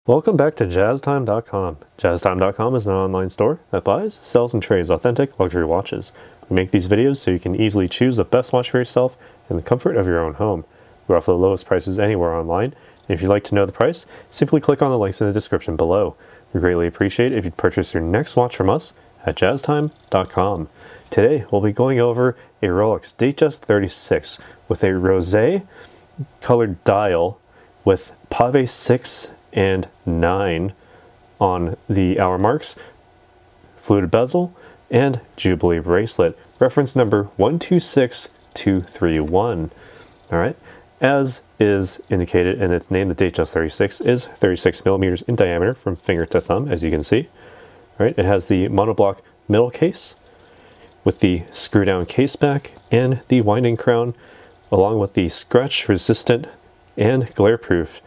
Welcome back to JazzTime.com. JazzTime.com is an online store that buys, sells, and trades authentic luxury watches. We make these videos so you can easily choose the best watch for yourself in the comfort of your own home. We offer the lowest prices anywhere online, and if you'd like to know the price, simply click on the links in the description below. We greatly appreciate it if you'd purchase your next watch from us at JazzTime.com. Today, we'll be going over a Rolex Datejust 36 with a rosé colored dial with Pave 6 and 9 on the hour marks, fluted bezel, and Jubilee Bracelet, reference number 126231. Alright, as is indicated in its name, the Datejust 36 is 36 millimeters in diameter from finger to thumb, as you can see. Alright, it has the monoblock middle case with the screw down case back and the winding crown, along with the scratch resistant and glare proof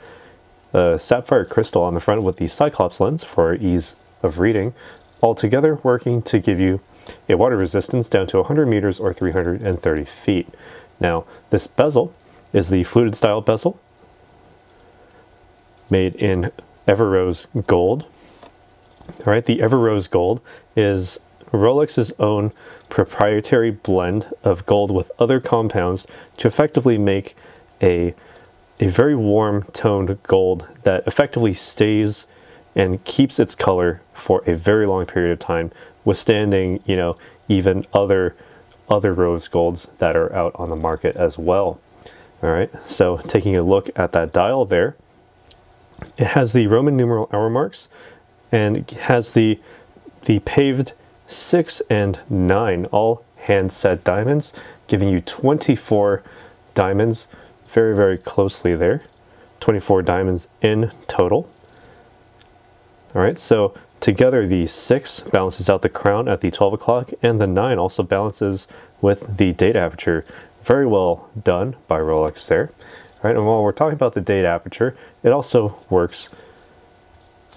sapphire crystal on the front with the Cyclops lens for ease of reading, all together working to give you a water resistance down to 100 meters or 330 feet. Now, this bezel is the fluted style bezel made in Everose gold. All right, the Everose gold is Rolex's own proprietary blend of gold with other compounds to effectively make a very warm toned gold that effectively stays and keeps its color for a very long period of time, withstanding, you know, even other rose golds that are out on the market as well. All right, so taking a look at that dial there, it has the Roman numeral hour marks and it has the paved 6 and 9, all hand set diamonds, giving you 24 diamonds very, very closely there. 24 diamonds in total. All right, so together the 6 balances out the crown at the 12 o'clock, and the 9 also balances with the date aperture. Very well done by Rolex there. All right, and while we're talking about the date aperture, it also works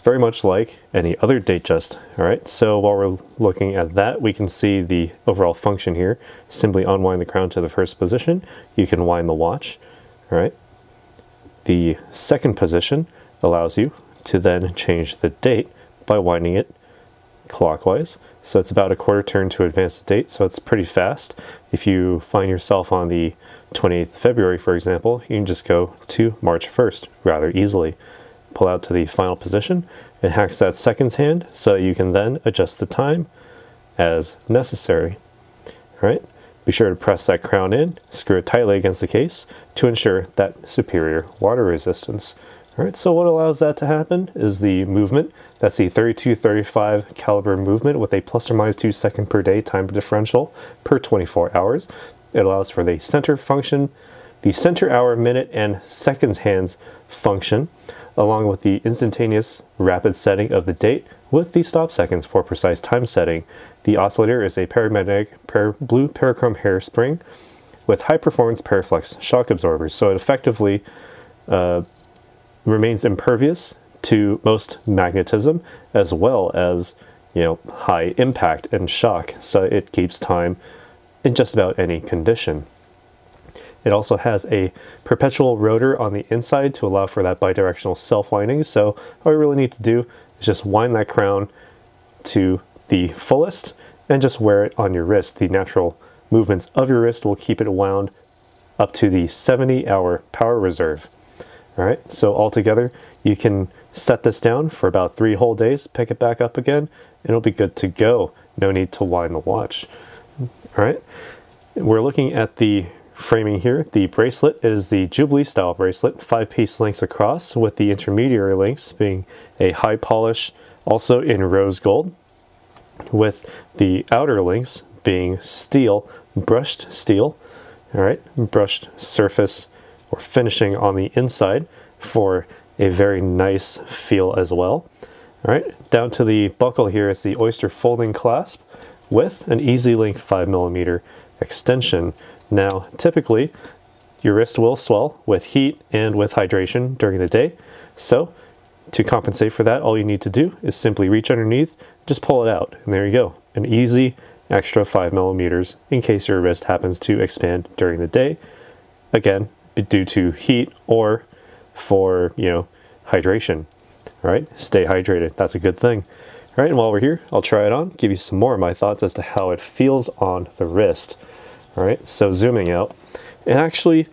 very much like any other Datejust. All right, so while we're looking at that, we can see the overall function here. Simply unwind the crown to the first position. You can wind the watch. All right, the second position allows you to then change the date by winding it clockwise. So it's about a quarter turn to advance the date, so it's pretty fast. If you find yourself on the 28th of February, for example, you can just go to March 1st rather easily. Pull out to the final position. It hacks that seconds hand so that you can then adjust the time as necessary. All right, be sure to press that crown in, screw it tightly against the case to ensure that superior water resistance. All right, so what allows that to happen is the movement. That's the 32-35 caliber movement with a plus or minus 2 second per day time differential per 24 hours. It allows for the center function, the center hour, minute, and seconds hands function, along with the instantaneous rapid setting of the date with the stop seconds for precise time setting. The oscillator is a paramagnetic blue parachrome hairspring with high performance Paraflex shock absorbers, so it effectively remains impervious to most magnetism as well as, you know, high impact and shock, so it keeps time in just about any condition. It also has a perpetual rotor on the inside to allow for that bidirectional self-winding. So all you really need to do is just wind that crown to the fullest and just wear it on your wrist. The natural movements of your wrist will keep it wound up to the 70-hour power reserve. All right, so altogether, you can set this down for about 3 whole days, pick it back up again, and it'll be good to go. No need to wind the watch. All right, we're looking at the framing here. The bracelet is the Jubilee style bracelet, 5-piece links across, with the intermediary links being a high polish, also in rose gold, with the outer links being steel, brushed steel. All right, brushed surface or finishing on the inside for a very nice feel as well. All right, down to the buckle here is the Oyster folding clasp with an Easy Link 5mm extension. Now, typically, your wrist will swell with heat and with hydration during the day. So, to compensate for that, all you need to do is simply reach underneath, just pull it out, and there you go. An easy extra 5mm in case your wrist happens to expand during the day. Again, due to heat or for, you know, hydration. All right, stay hydrated. That's a good thing. All right, and while we're here, I'll try it on, give you some more of my thoughts as to how it feels on the wrist. All right, so zooming out, it actually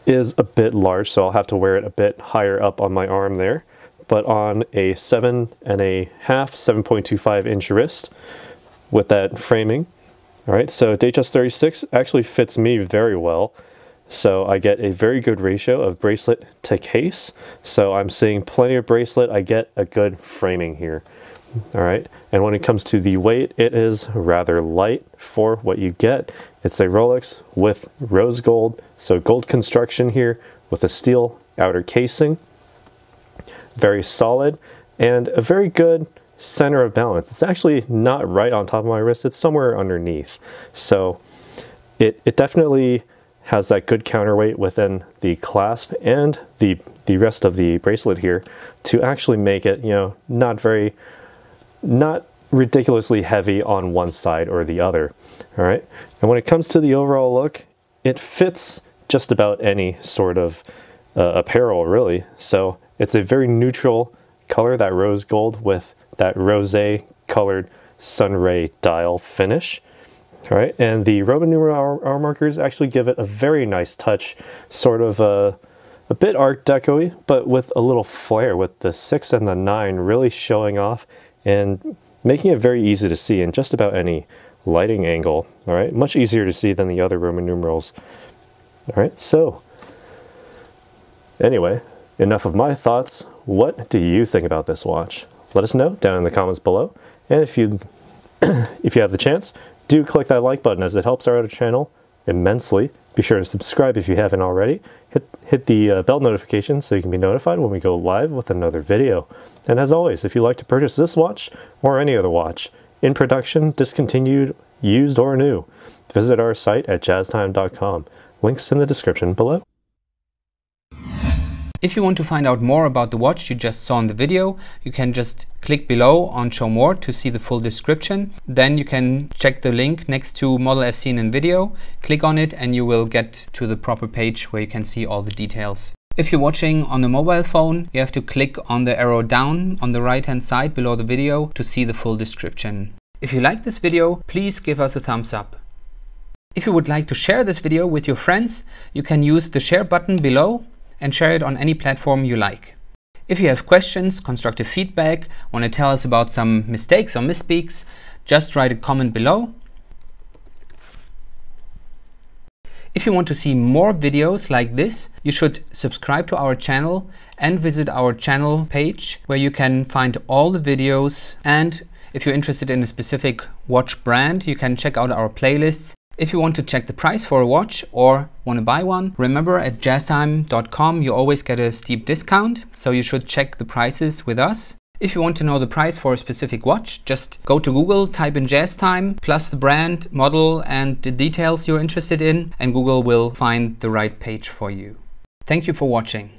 is a bit large, so I'll have to wear it a bit higher up on my arm there. But on a 7.5 inch wrist with that framing, all right, so Datejust 36 actually fits me very well. So I get a very good ratio of bracelet to case. So I'm seeing plenty of bracelet. I get a good framing here. All right. And when it comes to the weight, it is rather light for what you get. It's a Rolex with rose gold. So gold construction here with a steel outer casing. Very solid and a very good center of balance. It's actually not right on top of my wrist. It's somewhere underneath. So it definitely has that good counterweight within the clasp and the rest of the bracelet here to actually make it, you know, not ridiculously heavy on one side or the other. All right. And when it comes to the overall look, it fits just about any sort of apparel really. So it's a very neutral color, that rose gold with that rosé colored sunray dial finish. All right, and the Roman numeral hour markers actually give it a very nice touch, sort of a bit Art Deco-y, but with a little flair, with the 6 and the 9 really showing off and making it very easy to see in just about any lighting angle. All right, much easier to see than the other Roman numerals. All right, so anyway, enough of my thoughts. What do you think about this watch? Let us know down in the comments below, and if you have the chance, do click that like button as it helps our channel immensely. Be sure to subscribe if you haven't already. Hit the bell notification so you can be notified when we go live with another video. And as always, if you'd like to purchase this watch or any other watch, in production, discontinued, used, or new, visit our site at jazztime.com. Links in the description below. If you want to find out more about the watch you just saw in the video, you can just click below on Show More to see the full description. Then you can check the link next to Model as seen in video, click on it and you will get to the proper page where you can see all the details. If you're watching on a mobile phone, you have to click on the arrow down on the right hand side below the video to see the full description. If you like this video, please give us a thumbs up. If you would like to share this video with your friends, you can use the share button below and share it on any platform you like. If you have questions, constructive feedback, want to tell us about some mistakes or misspeaks, just write a comment below. If you want to see more videos like this, you should subscribe to our channel and visit our channel page where you can find all the videos. And if you're interested in a specific watch brand, you can check out our playlists. If you want to check the price for a watch or want to buy one, remember at jazztime.com you always get a steep discount, so you should check the prices with us. If you want to know the price for a specific watch, just go to Google, type in JazzTime, plus the brand, model and the details you're interested in, and Google will find the right page for you. Thank you for watching.